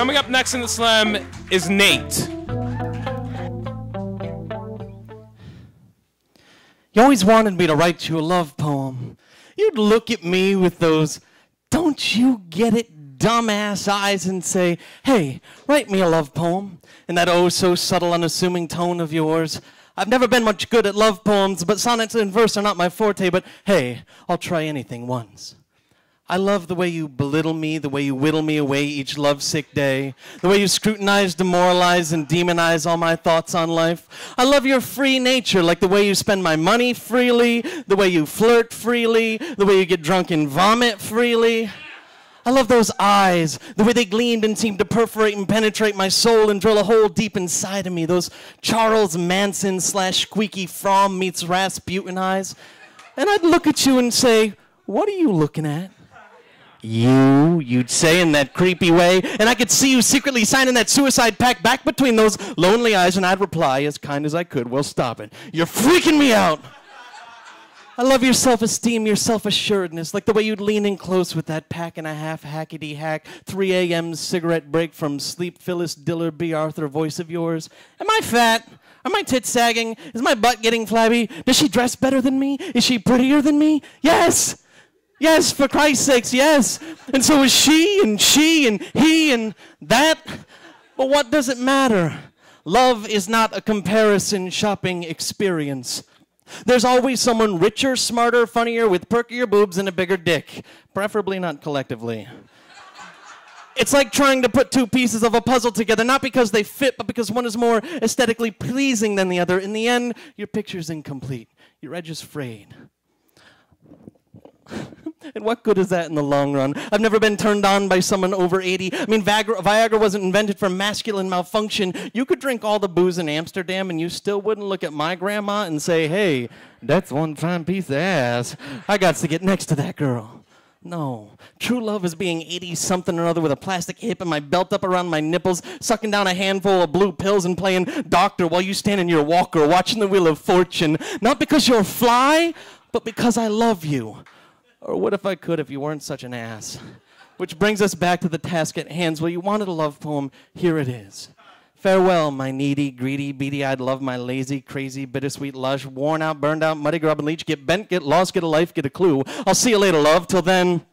Coming up next in the slam is Nate. You always wanted me to write you a love poem. You'd look at me with those don't you get it dumbass eyes and say, hey, write me a love poem. In that oh so subtle, unassuming tone of yours. I've never been much good at love poems, but sonnets and verse are not my forte, but hey, I'll try anything once. I love the way you belittle me, the way you whittle me away each lovesick day, the way you scrutinize, demoralize, and demonize all my thoughts on life. I love your free nature, like the way you spend my money freely, the way you flirt freely, the way you get drunk and vomit freely. I love those eyes, the way they gleamed and seemed to perforate and penetrate my soul and drill a hole deep inside of me, those Charles Manson / Squeaky Fromm meets Rasputin eyes. And I'd look at you and say, what are you looking at? You'd say in that creepy way, and I could see you secretly signing that suicide pact back between those lonely eyes, and I'd reply as kind as I could, well, stop it. You're freaking me out. I love your self-esteem, your self-assuredness, like the way you'd lean in close with that pack and a half hackety-hack 3 a.m. cigarette break from Sleep Phyllis Diller B. Arthur voice of yours. Am I fat? Are my tits sagging? Is my butt getting flabby? Does she dress better than me? Is she prettier than me? Yes! Yes, for Christ's sakes, yes. And so is she and he and that. But what does it matter? Love is not a comparison shopping experience. There's always someone richer, smarter, funnier, with perkier boobs and a bigger dick. Preferably not collectively. It's like trying to put two pieces of a puzzle together, not because they fit, but because one is more aesthetically pleasing than the other. In the end, your picture's incomplete. Your edge is frayed. And what good is that in the long run? I've never been turned on by someone over 80. I mean, Viagra wasn't invented for masculine malfunction. You could drink all the booze in Amsterdam and you still wouldn't look at my grandma and say, hey, that's one fine piece of ass. I got to get next to that girl. No. True love is being 80-something or other with a plastic hip and my belt up around my nipples, sucking down a handful of blue pills and playing doctor while you stand in your walker watching the Wheel of Fortune. Not because you're fly, but because I love you. Or what if I could if you weren't such an ass? Which brings us back to the task at hand. Well, you wanted a love poem. Here it is. Farewell, my needy, greedy, beady-eyed love, my lazy, crazy, bittersweet lush, worn out, burned out, muddy grub and leech. Get bent, get lost, get a life, get a clue. I'll see you later, love. Till then...